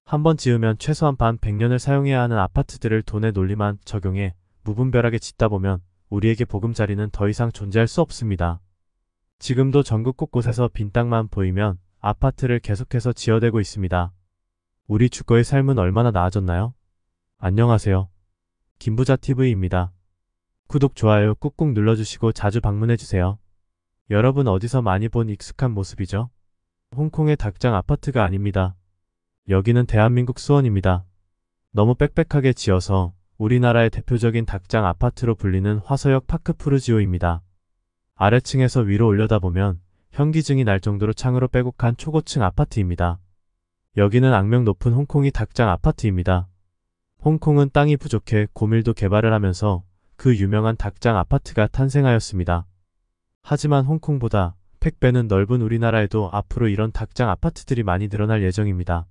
한번 지으면 최소한 반 100년을 사용해야 하는 아파트들을 돈의 논리만 적용해 무분별하게 짓다 보면 우리에게 보금자리는 더 이상 존재할 수 없습니다. 지금도 전국 곳곳에서 빈 땅만 보이면 아파트를 계속해서 지어대고 있습니다. 우리 주거의 삶은 얼마나 나아졌나요? 안녕하세요. 김부자TV입니다. 구독, 좋아요 꾹꾹 눌러주시고 자주 방문해주세요. 여러분 어디서 많이 본 익숙한 모습이죠? 홍콩의 닭장 아파트가 아닙니다. 여기는 대한민국 수원입니다. 너무 빽빽하게 지어서 우리나라의 대표적인 닭장 아파트로 불리는 화서역 파크푸르지오입니다. 아래층에서 위로 올려다보면 현기증이 날 정도로 창으로 빼곡한 초고층 아파트입니다. 여기는 악명 높은 홍콩이 닭장 아파트입니다. 홍콩은 땅이 부족해 고밀도 개발을 하면서 그 유명한 닭장 아파트가 탄생하였습니다. 하지만 홍콩보다 100배는 넓은 우리나라에도 앞으로 이런 닭장 아파트들이 많이 늘어날 예정입니다.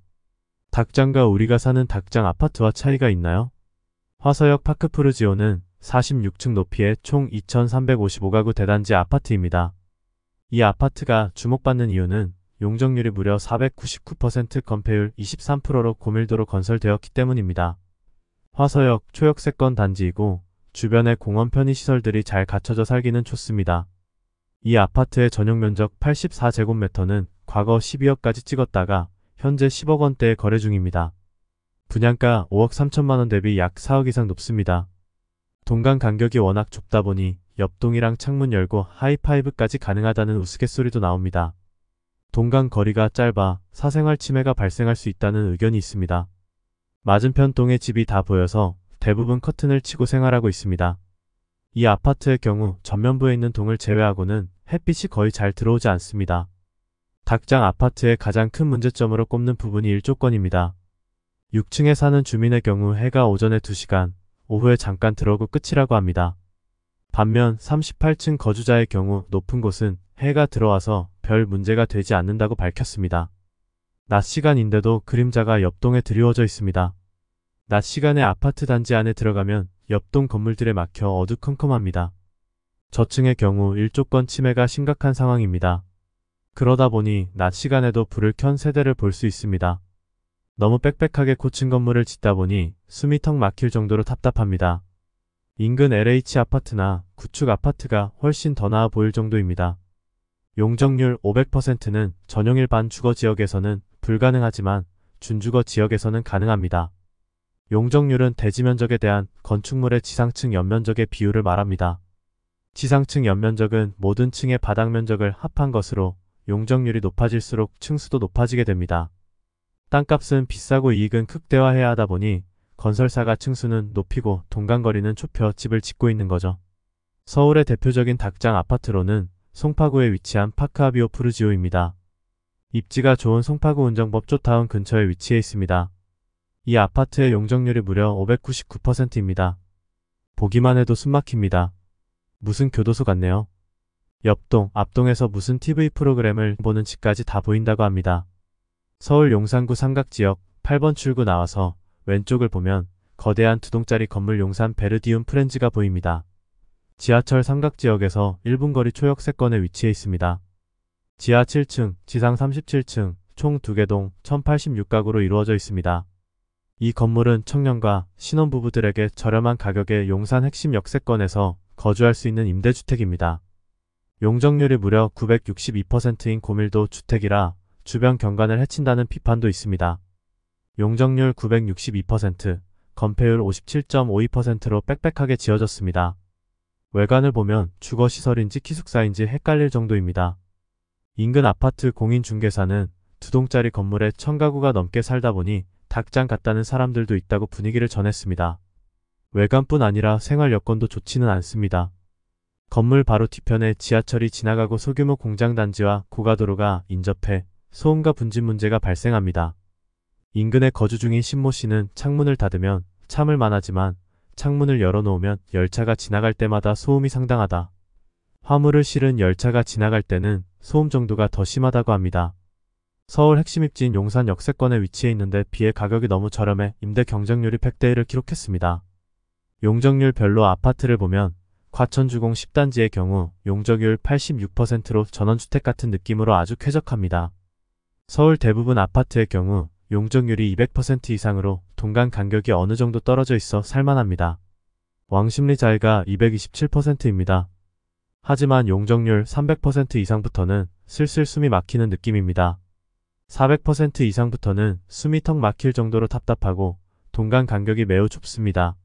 닭장과 우리가 사는 닭장 아파트와 차이가 있나요? 화서역 파크푸르지오는 46층 높이의 총 2355가구 대단지 아파트입니다. 이 아파트가 주목받는 이유는 용적률이 무려 499%, 건폐율 23%로 고밀도로 건설되었기 때문입니다. 화서역 초역세권 단지이고 주변에 공원 편의시설들이 잘 갖춰져 살기는 좋습니다. 이 아파트의 전용 면적 84제곱미터는 과거 12억까지 찍었다가 현재 10억 원대에 거래 중입니다. 분양가 5억 3천만원 대비 약 4억 이상 높습니다. 동강 간격이 워낙 좁다 보니 옆동이랑 창문 열고 하이파이브까지 가능하다는 우스갯소리도 나옵니다. 동강 거리가 짧아 사생활 침해가 발생할 수 있다는 의견이 있습니다. 맞은편 동의 집이 다 보여서 대부분 커튼을 치고 생활하고 있습니다. 이 아파트의 경우 전면부에 있는 동을 제외하고는 햇빛이 거의 잘 들어오지 않습니다. 닭장 아파트의 가장 큰 문제점으로 꼽는 부분이 일조권입니다. 6층에 사는 주민의 경우 해가 오전에 2시간, 오후에 잠깐 들어오고 끝이라고 합니다. 반면 38층 거주자의 경우 높은 곳은 해가 들어와서 별 문제가 되지 않는다고 밝혔습니다. 낮 시간인데도 그림자가 옆동에 드리워져 있습니다. 낮 시간에 아파트 단지 안에 들어가면 옆동 건물들에 막혀 어두컴컴합니다. 저층의 경우 일조권 침해가 심각한 상황입니다. 그러다 보니 낮 시간에도 불을 켠 세대를 볼 수 있습니다. 너무 빽빽하게 고층 건물을 짓다 보니 숨이 턱 막힐 정도로 답답합니다. 인근 LH 아파트나 구축 아파트가 훨씬 더 나아 보일 정도입니다. 용적률 500%는 전용일 반주거 지역에서는 불가능하지만 준주거 지역에서는 가능합니다. 용적률은 대지 면적에 대한 건축물의 지상층 연면적의 비율을 말합니다. 지상층 연면적은 모든 층의 바닥 면적을 합한 것으로 용적률이 높아질수록 층수도 높아지게 됩니다. 땅값은 비싸고 이익은 극대화해야 하다 보니 건설사가 층수는 높이고 동강거리는 좁혀 집을 짓고 있는 거죠. 서울의 대표적인 닭장 아파트로는 송파구에 위치한 파크아비오 푸르지오입니다. 입지가 좋은 송파구 운정법조타운 근처에 위치해 있습니다. 이 아파트의 용적률이 무려 599%입니다. 보기만 해도 숨막힙니다. 무슨 교도소 같네요. 옆동, 앞동에서 무슨 TV 프로그램을 보는 집까지 다 보인다고 합니다. 서울 용산구 삼각지역 8번 출구 나와서 왼쪽을 보면 거대한 2동짜리 건물 용산 베르디움 프렌즈가 보입니다. 지하철 삼각지역에서 1분 거리 초역세권에 위치해 있습니다. 지하 7층, 지상 37층, 총 2개 동 1086가구로 이루어져 있습니다. 이 건물은 청년과 신혼부부들에게 저렴한 가격에 용산 핵심 역세권에서 거주할 수 있는 임대주택입니다. 용적률이 무려 962%인 고밀도 주택이라 주변 경관을 해친다는 비판도 있습니다. 용적률 962%, 건폐율 57.52%로 빽빽하게 지어졌습니다. 외관을 보면 주거시설인지 기숙사인지 헷갈릴 정도입니다. 인근 아파트 공인중개사는 2동짜리 건물에 1000가구가 넘게 살다 보니 닭장 같다는 사람들도 있다고 분위기를 전했습니다. 외관뿐 아니라 생활 여건도 좋지는 않습니다. 건물 바로 뒤편에 지하철이 지나가고 소규모 공장단지와 고가도로가 인접해 소음과 분진 문제가 발생합니다. 인근에 거주 중인 신모 씨는 창문을 닫으면 참을 만하지만 창문을 열어놓으면 열차가 지나갈 때마다 소음이 상당하다. 화물을 실은 열차가 지나갈 때는 소음 정도가 더 심하다고 합니다. 서울 핵심 입지인 용산 역세권에 위치해 있는데 비해 가격이 너무 저렴해 임대 경쟁률이 100대 1을 기록했습니다. 용적률 별로 아파트를 보면 과천주공 10단지의 경우 용적률 86%로 전원주택 같은 느낌으로 아주 쾌적합니다. 서울 대부분 아파트의 경우 용적률이 200% 이상으로 동간 간격이 어느 정도 떨어져 있어 살만합니다. 왕십리 자이가 227%입니다. 하지만 용적률 300% 이상부터는 슬슬 숨이 막히는 느낌입니다. 400% 이상부터는 숨이 턱 막힐 정도로 답답하고 동간 간격이 매우 좁습니다.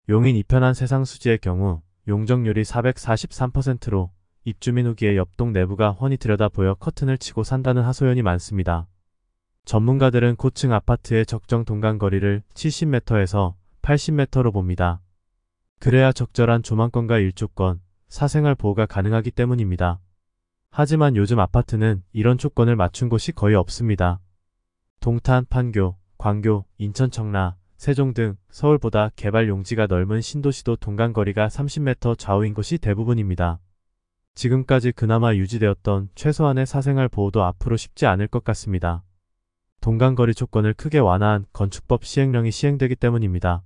용인 이편한 세상수지의 경우 용적률이 443%로 입주민 후기에 옆동 내부가 훤히 들여다보여 커튼을 치고 산다는 하소연이 많습니다. 전문가들은 고층 아파트의 적정 동간 거리를 70m에서 80m로 봅니다. 그래야 적절한 조망권과 일조권, 사생활 보호가 가능하기 때문입니다. 하지만 요즘 아파트는 이런 조건을 맞춘 곳이 거의 없습니다. 동탄, 판교, 광교, 인천 청라, 세종 등 서울보다 개발 용지가 넓은 신도시도 동간거리가 30m 좌우인 곳이 대부분입니다. 지금까지 그나마 유지되었던 최소한의 사생활 보호도 앞으로 쉽지 않을 것 같습니다. 동간거리 조건을 크게 완화한 건축법 시행령이 시행되기 때문입니다.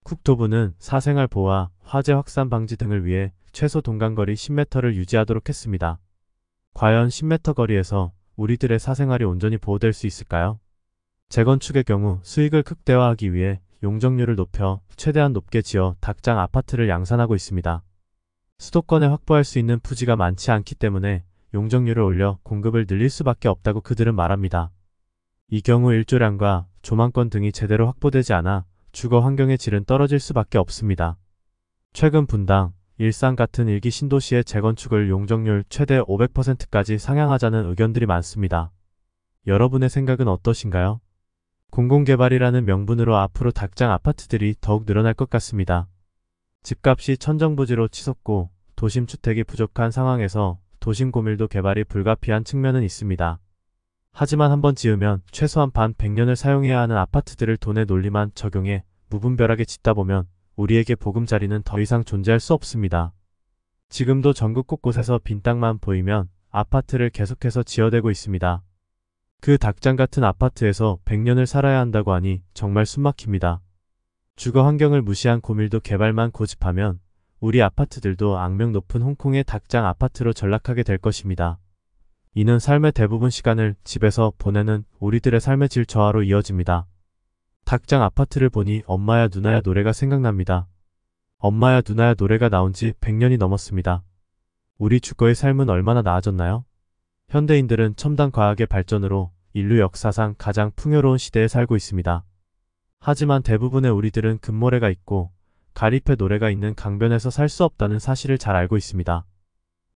국토부는 사생활 보호와 화재 확산 방지 등을 위해 최소 동간거리 10m를 유지하도록 했습니다. 과연 10m 거리에서 우리들의 사생활이 온전히 보호될 수 있을까요? 재건축의 경우 수익을 극대화하기 위해 용적률을 높여 최대한 높게 지어 닭장 아파트를 양산하고 있습니다. 수도권에 확보할 수 있는 부지가 많지 않기 때문에 용적률을 올려 공급을 늘릴 수밖에 없다고 그들은 말합니다. 이 경우 일조량과 조망권 등이 제대로 확보되지 않아 주거 환경의 질은 떨어질 수밖에 없습니다. 최근 분당, 일산 같은 일기 신도시의 재건축을 용적률 최대 500%까지 상향하자는 의견들이 많습니다. 여러분의 생각은 어떠신가요? 공공개발이라는 명분으로 앞으로 닭장 아파트들이 더욱 늘어날 것 같습니다. 집값이 천정부지로 치솟고 도심주택이 부족한 상황에서 도심고밀도 개발이 불가피한 측면은 있습니다. 하지만 한번 지으면 최소한 반 100년을 사용해야 하는 아파트들을 돈의 논리만 적용해 무분별하게 짓다 보면 우리에게 보금자리는 더 이상 존재할 수 없습니다. 지금도 전국 곳곳에서 빈 땅만 보이면 아파트를 계속해서 지어대고 있습니다. 그 닭장 같은 아파트에서 100년을 살아야 한다고 하니 정말 숨막힙니다. 주거 환경을 무시한 고밀도 개발만 고집하면 우리 아파트들도 악명 높은 홍콩의 닭장 아파트로 전락하게 될 것입니다. 이는 삶의 대부분 시간을 집에서 보내는 우리들의 삶의 질 저하로 이어집니다. 닭장 아파트를 보니 엄마야 누나야 노래가 생각납니다. 엄마야 누나야 노래가 나온 지 100년이 넘었습니다. 우리 주거의 삶은 얼마나 나아졌나요? 현대인들은 첨단 과학의 발전으로 인류 역사상 가장 풍요로운 시대에 살고 있습니다. 하지만 대부분의 우리들은 금모래가 있고 가리페 노래가 있는 강변에서 살 수 없다는 사실을 잘 알고 있습니다.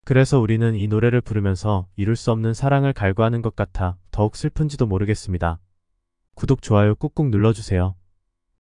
그래서 우리는 이 노래를 부르면서 이룰 수 없는 사랑을 갈구하는 것 같아 더욱 슬픈지도 모르겠습니다. 구독, 좋아요 꾹꾹 눌러주세요.